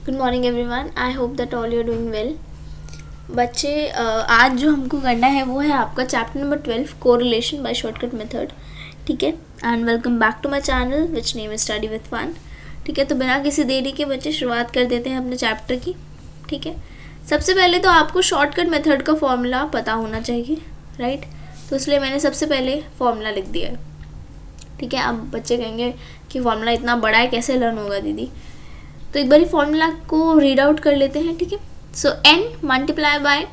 Good morning everyone, I hope that all you doing well. बच्चे, आज जो हमको करना है वो है आपका chapter number 12 correlation by shortcut method. ठीक है, and welcome back to my channel which name is study with fun. ठीक है, तो बिना किसी देरी के बच्चे शुरुआत कर देते हैं अपने चैप्टर की। ठीक है, सबसे पहले तो आपको शॉर्टकट मेथड का फॉर्मूला पता होना चाहिए, राइट। तो इसलिए मैंने सबसे पहले फॉर्मूला लिख दिया है। ठीक है, अब बच्चे कहेंगे कि फॉर्मूला इतना बड़ा है, कैसे लर्न होगा दीदी। तो एक बार फॉर्मूला को रीड आउट कर लेते हैं। ठीक है, so n multiply by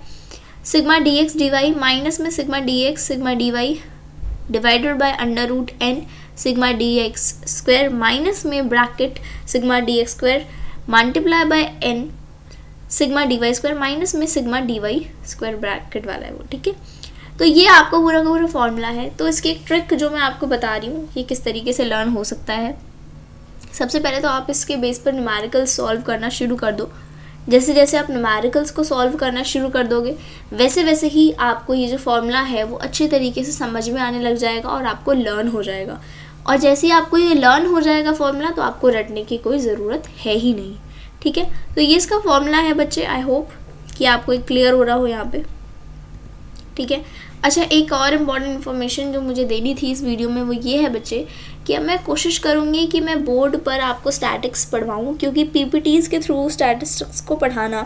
sigma D X D Y, minus में sigma D X sigma D Y divided by under root n sigma D X square, minus में bracket sigma D X square multiply by n sigma D Y square, minus में sigma D Y square bracket वाला है वो। ठीक है, तो ये आपका पूरा का पूरा फॉर्मूला है। तो इसकी एक ट्रिक जो मैं आपको बता रही हूँ कि किस तरीके से लर्न हो सकता है। सबसे पहले तो आप इसके बेस पर न्यूमेरिकल्स सॉल्व करना शुरू कर दो। जैसे जैसे आप न्यूमेरिकल्स को सॉल्व करना शुरू कर दोगे वैसे वैसे ही आपको ये जो फॉर्मूला है वो अच्छे तरीके से समझ में आने लग जाएगा और आपको लर्न हो जाएगा। और जैसे ही आपको ये लर्न हो जाएगा फॉर्मूला, तो आपको रटने की कोई ज़रूरत है ही नहीं। ठीक है, तो ये इसका फॉर्मूला है बच्चे। आई होप कि आपको एक क्लियर हो रहा हो यहाँ पे। ठीक है, अच्छा, एक और इम्पॉर्टेंट इन्फॉर्मेशन जो मुझे देनी थी इस वीडियो में वो ये है बच्चे कि अब मैं कोशिश करूँगी कि मैं बोर्ड पर आपको स्टैटिक्स पढ़वाऊँ, क्योंकि पीपीटीज़ के थ्रू स्टैटिस्टिक्स को पढ़ाना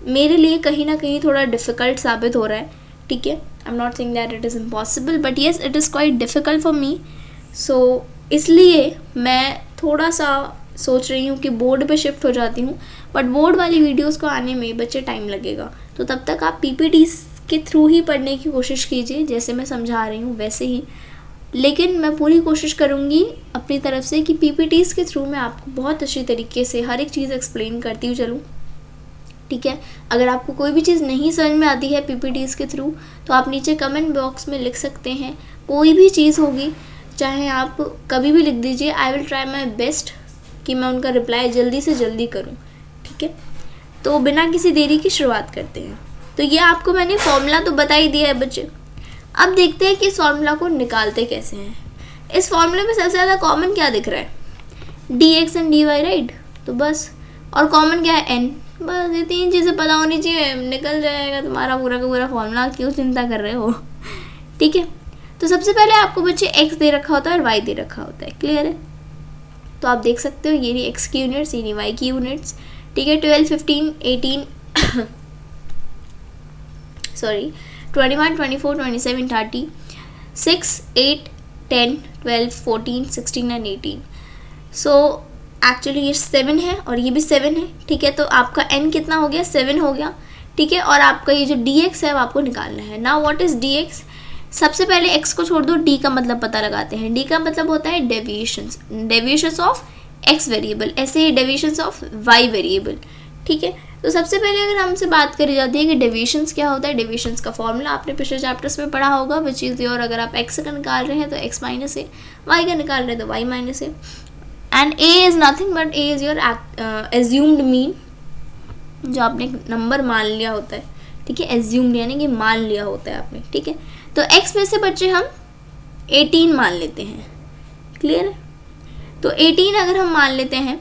मेरे लिए कहीं ना कहीं थोड़ा डिफ़िकल्ट साबित हो रहा है। ठीक है, I am not think that it is impossible, but yes it is quite difficult for me. So इसलिए मैं थोड़ा सा सोच रही हूँ कि बोर्ड पे शिफ्ट हो जाती हूँ, बट बोर्ड वाली वीडियोज़ को आने में बच्चे टाइम लगेगा। तो तब तक आप पीपीटीज़ के थ्रू ही पढ़ने की कोशिश कीजिए, जैसे मैं समझा रही हूँ वैसे ही। लेकिन मैं पूरी कोशिश करूँगी अपनी तरफ से कि पीपीटीज़ के थ्रू मैं आपको बहुत अच्छी तरीके से हर एक चीज़ एक्सप्लेन करती हुँ चलूँ। ठीक है, अगर आपको कोई भी चीज़ नहीं समझ में आती है पीपीटीज़ के थ्रू तो आप नीचे कमेंट बॉक्स में लिख सकते हैं। कोई भी चीज़ होगी, चाहे आप कभी भी लिख दीजिए, I will try my best कि मैं उनका रिप्लाई जल्दी से जल्दी करूँ। ठीक है, तो बिना किसी देरी की शुरुआत करते हैं। तो ये आपको मैंने फॉर्मूला तो बता ही दिया है बच्चे। अब देखते हैं कि इस फॉर्मूला को निकालते कैसे हैं। इस फॉर्मूले में सबसे ज़्यादा कॉमन क्या दिख रहा है? D X and D Y, right. तो बस, और कॉमन क्या है? एन। बस ये तीन चीज़ें पता होनी चाहिए, निकल जाएगा तुम्हारा पूरा का पूरा फॉर्मूला। क्यों चिंता कर रहे हो? ठीक है, तो सबसे पहले आपको बच्चे एक्स दे रखा होता है और वाई दे रखा होता है। क्लियर है? तो आप देख सकते हो ये रही एक्स की यूनिट्स, ये रही वाई की यूनिट्स। ठीक है, 12, 15, 18 सॉरी 21, 24, 27, 30, 6, 8, 10, 12, 14, 16 एंड 18। सो एक्चुअली ये 7 है और ये भी 7 है। ठीक है, तो आपका n कितना हो गया? 7 हो गया। ठीक है, और आपका ये जो dx है वो आपको निकालना है। Now what is dx? सबसे पहले x को छोड़ दो, d का मतलब पता लगाते हैं। d का मतलब होता है डेविएशंस ऑफ x वेरिएबल, ऐसे ही डेविएशंस ऑफ y वेरिएबल। ठीक है, तो सबसे पहले अगर हमसे बात करी जाती है कि डेविएशंस क्या होता है, डेविएशंस का फॉर्मूला आपने पिछले चैप्टर्स में पढ़ा होगा विच इज़ योर, अगर आप x का निकाल रहे हैं तो x माइनस ए, y का निकाल रहे हैं तो y minus A, and a is nothing but a is your assumed mean, जो आपने एक नंबर मान लिया होता है। ठीक है, एज्यूम्ड यानी कि मान लिया होता है आपने। ठीक है, तो x में से बच्चे हम 18 मान लेते हैं। क्लियर है? तो 18 अगर हम मान लेते हैं,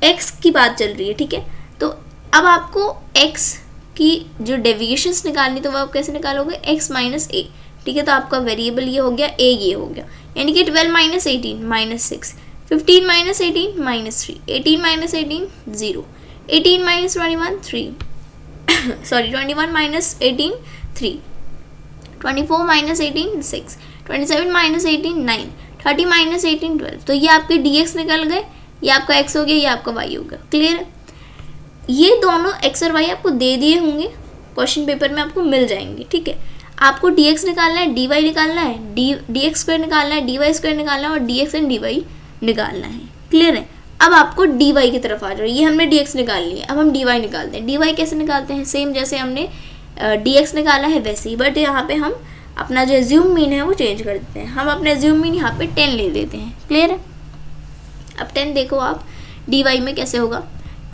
x की बात चल रही है। ठीक है, तो अब आपको x की जो डेविएशंस निकालनी, तो वो आप कैसे निकालोगे? x माइनस ए। ठीक है, तो आपका वेरिएबल ये हो गया, a ये हो गया, यानी कि 12 minus 18 minus 6, 15 minus 18 minus 3, 18 minus 18 0, 18 minus 21 3 sorry 21 minus 18 3, 24 minus 18 6, 27 minus 18 9, 30 minus 18 12। तो ये आपके dx निकल गए, ये आपका x हो गया, ये आपका y हो गया। क्लियर है? ये दोनों x और y आपको दे दिए होंगे, क्वेश्चन पेपर में आपको मिल जाएंगे। ठीक है, आपको dx निकालना है, dy निकालना है, dx स्क्वायर निकालना है, dy स्क्वायर निकालना है और dx एंड dy निकालना है। क्लियर है? अब आपको dy की तरफ आ जाओ। ये हमने dx निकाल लिया, अब हम dy निकालते हैं। dy कैसे निकालते हैं? सेम जैसे हमने dx निकाला है वैसे ही, बट यहाँ पे हम अपना जो एज्यूम मीन है वो चेंज कर देते हैं। हम अपना एज्यूम मीन यहाँ पे 10 ले देते हैं। क्लियर है? अब 10 देखो आप dy में कैसे होगा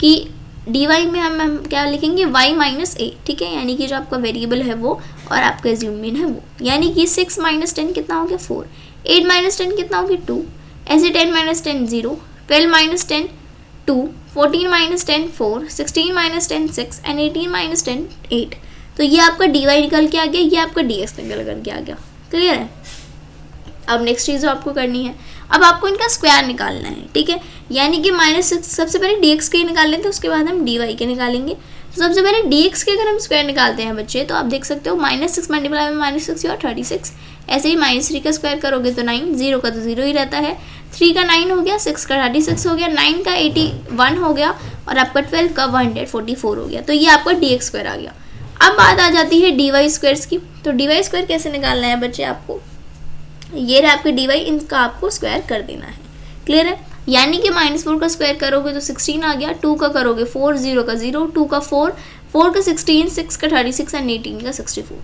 कि dy में हम क्या लिखेंगे? y माइनस ए। ठीक है, यानी कि जो आपका वेरिएबल है वो और आपका एज्यूम मीन है वो, यानी कि 6 माइनस 10 कितना हो गया? 4, 8 माइनस 10 कितना हो गया? 2, ऐसे 10 minus 10 0, 12 minus 10 2, 14 minus 10 4, 16 minus 10 6 and 18 minus 10 8। तो ये आपका dy निकल के आ गया, ये आपका dx निकल करके आ गया। क्लियर है। अब नेक्स्ट चीज़ जो आपको करनी है, अब आपको इनका स्क्वायर निकालना है, ठीक है। यानी कि -6 सबसे पहले dx के निकाल लेते हैं, उसके बाद हम dy के निकालेंगे। तो सबसे पहले dx के अगर हम स्क्वायर निकालते हैं बच्चे, तो आप देख सकते हो -6 मल्टीप्लाई में -6 और 36। ऐसे ही -3 का स्क्वायर करोगे तो 9, 0 का तो 0 ही रहता है, 3 का 9 हो गया, 6 का 36 हो गया, 9 का 81 हो गया और आपका 12 का 144 हो गया। तो ये आपका dx स्क्वायर आ गया। अब बात आ जाती है dy स्क्वायर्स की। तो dy स्क्वायर कैसे निकालना है बच्चे आपको, ये रहा आपके dy, इनका आपको स्क्वायर कर देना है। क्लियर है। यानी कि -4 का स्क्वायर करोगे तो 16 आ गया, 2 का करोगे 4, 0 का 0, 2 का 4, 4 का 16, 6 का 36 एंड 18 का 64।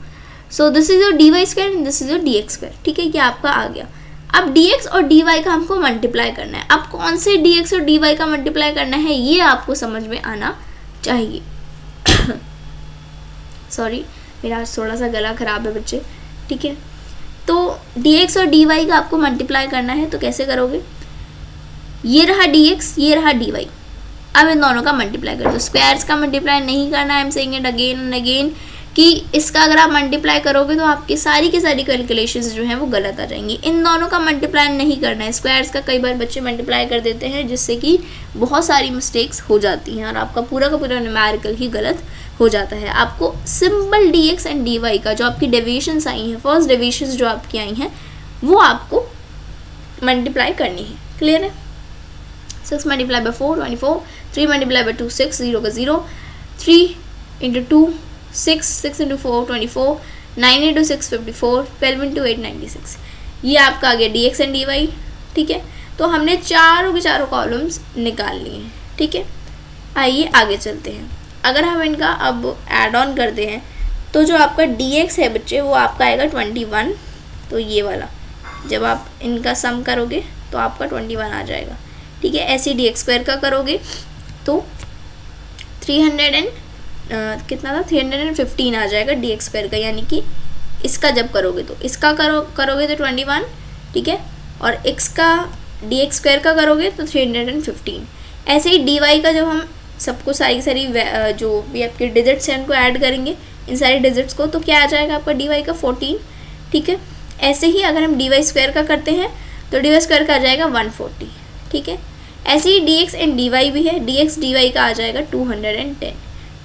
So this is your dy square and this is your dx square, ठीक है। ये आपका आ गया। अब dx और dy का हमको मल्टीप्लाई करना है। अब कौन से dx और dy का मल्टीप्लाई करना है ये आपको समझ में आना चाहिए। सॉरी, मेरा थोड़ा सा गला खराब है बच्चे, ठीक है। तो dx और dy का आपको मल्टीप्लाई करना है, तो कैसे करोगे, ये रहा dx, ये रहा dy। अब इन दोनों का मल्टीप्लाई कर दो। स्क्वायर्स का मल्टीप्लाई नहीं करना है, I am saying it again and again कि इसका अगर आप मल्टीप्लाई करोगे तो आपकी सारी की सारी कैलकुलेशंस जो हैं वो गलत आ जाएंगी। इन दोनों का मल्टीप्लाई नहीं करना है। स्क्वायर्स का कई बार बच्चे मल्टीप्लाई कर देते हैं, जिससे कि बहुत सारी मिस्टेक्स हो जाती हैं और आपका पूरा का पूरा न्यूमेरिकल ही गलत हो जाता है। आपको सिंपल dx एंड dy का जो आपकी डेविएशंस आई हैं, फर्स्ट डेविएशंस जो आपकी आई हैं, वो आपको मल्टीप्लाई करनी है। क्लियर है। 6 मल्टीप्लाई बाई 4 24, 3 मल्टीप्लाई बाई 2 6, 0 का 0, 3 इंटू 2 6, 6 इंटू 4 24, 9 इंटू 6 54, 12 इंटू 8 96। ये आपका आ गया dx एंड dy, ठीक है। तो हमने चारों के चारों कॉलम्स निकाल लिए हैं, ठीक है। आइए आगे चलते हैं। अगर हम इनका अब ऐड ऑन करते हैं तो जो आपका dx है बच्चे वो आपका आएगा 21। तो ये वाला जब आप इनका सम करोगे तो आपका 21 आ जाएगा, ठीक है। ऐसे dx स्क्वायर का करोगे तो 315 आ जाएगा dx स्क्वायर का। यानी कि इसका जब करोगे तो इसका करोगे तो 21, ठीक है। और x का dx स्क्वायर का करोगे तो 315। ऐसे ही dy का जब हम सबको सारी जो भी आपके डिजिट्स हैं उनको ऐड करेंगे, इन सारे डिजिट्स को, तो क्या आ जाएगा आपका dy का 14, ठीक है। ऐसे ही अगर हम dy स्क्वायर का करते हैं तो dy स्क्वायर का आ जाएगा 140, ठीक है। ऐसे ही dx एंड dy भी है, dx dy का आ जाएगा 210।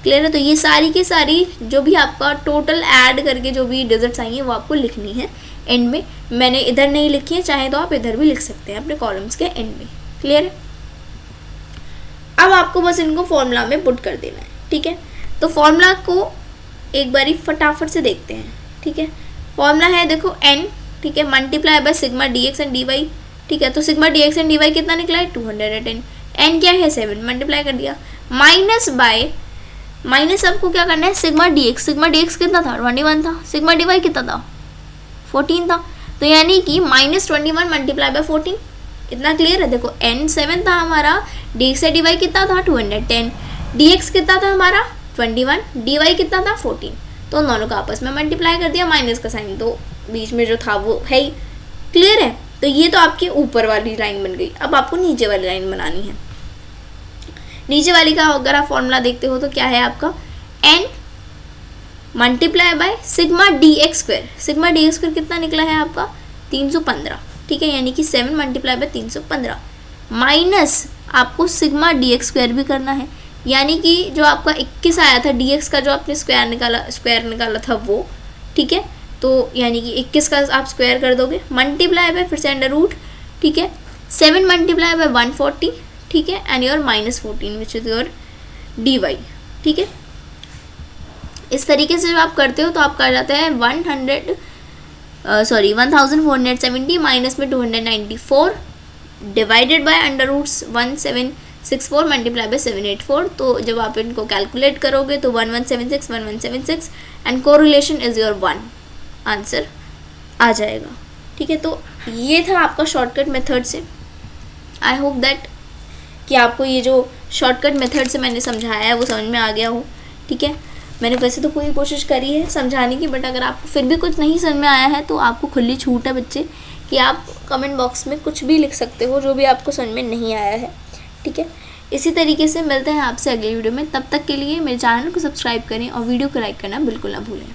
क्लियर है। तो ये सारी की सारी जो भी आपका टोटल ऐड करके जो भी डिजिट्स आई हैं वो आपको लिखनी है एंड में। मैंने इधर नहीं लिखी है, चाहे तो आप इधर भी लिख सकते हैं अपने कॉलम्स के एंड में। क्लियर है। अब आपको बस इनको फॉर्मूला में पुट कर देना है, ठीक है। तो फॉर्मूला को एक बारी फटाफट से देखते हैं, ठीक है। फॉर्मूला है देखो n, ठीक है, multiply by sigma dx and dy, ठीक है। तो सिग्मा dx एंड dy कितना निकला है 210। n क्या है 7, मल्टीप्लाई कर दिया, माइनस बाय माइनस आपको क्या करना है सिग्मा dx कितना था 21 था, सिग्मा dy कितना था 14 था। तो यानी कि -21 मल्टीप्लाई बाय 14, इतना क्लियर है। देखो n 7 था हमारा, dx से dy कितना था 210, dx कितना था हमारा 21, dy कितना था 14। तो उन दोनों का आपस में मल्टीप्लाई कर दिया, माइनस का साइन तो बीच में जो था वो है ही। क्लियर है। तो ये तो आपकी ऊपर वाली लाइन बन गई। अब आपको नीचे वाली लाइन बनानी है। नीचे वाली का अगर आप फॉर्मूला देखते हो तो क्या है आपका n multiply by sigma dx square. Sigma dx square कितना निकला है आपका 315, ठीक है। यानी कि 7 मल्टीप्लाई बाय 315 माइनस आपको सिग्मा dx स्क्वायर भी करना है। यानी कि जो आपका 21 आया था dx का, जो आपने स्क्वायर निकाला था वो, ठीक है। तो यानी कि 21 का आप स्क्वायर कर दोगे, मल्टीप्लाई बाय फिर से अंडर रूट, ठीक है। 7 मल्टीप्लाई बाय 140, ठीक है, and your -14 which is your dy, ठीक है। इस तरीके से जब आप करते हो तो आपका आ जाता है 1470 माइनस में 294 divided by under roots 1764 multiply by 784। तो जब आप इनको कैलकुलेट करोगे तो 1176 and correlation is your 1, answer आ जाएगा, ठीक है। तो ये था आपका शॉर्टकट मेथड से। आई होप दैट कि आपको ये जो शॉर्टकट मेथड से मैंने समझाया है वो समझ में आ गया हो, ठीक है। मैंने वैसे तो पूरी कोशिश करी है समझाने की, बट अगर आपको फिर भी कुछ नहीं समझ में आया है तो आपको खुली छूट है बच्चे कि आप कमेंट बॉक्स में कुछ भी लिख सकते हो जो भी आपको समझ में नहीं आया है, ठीक है। इसी तरीके से मिलते हैं आपसे अगली वीडियो में। तब तक के लिए मेरे चैनल को सब्सक्राइब करें और वीडियो को लाइक करना बिल्कुल ना भूलें।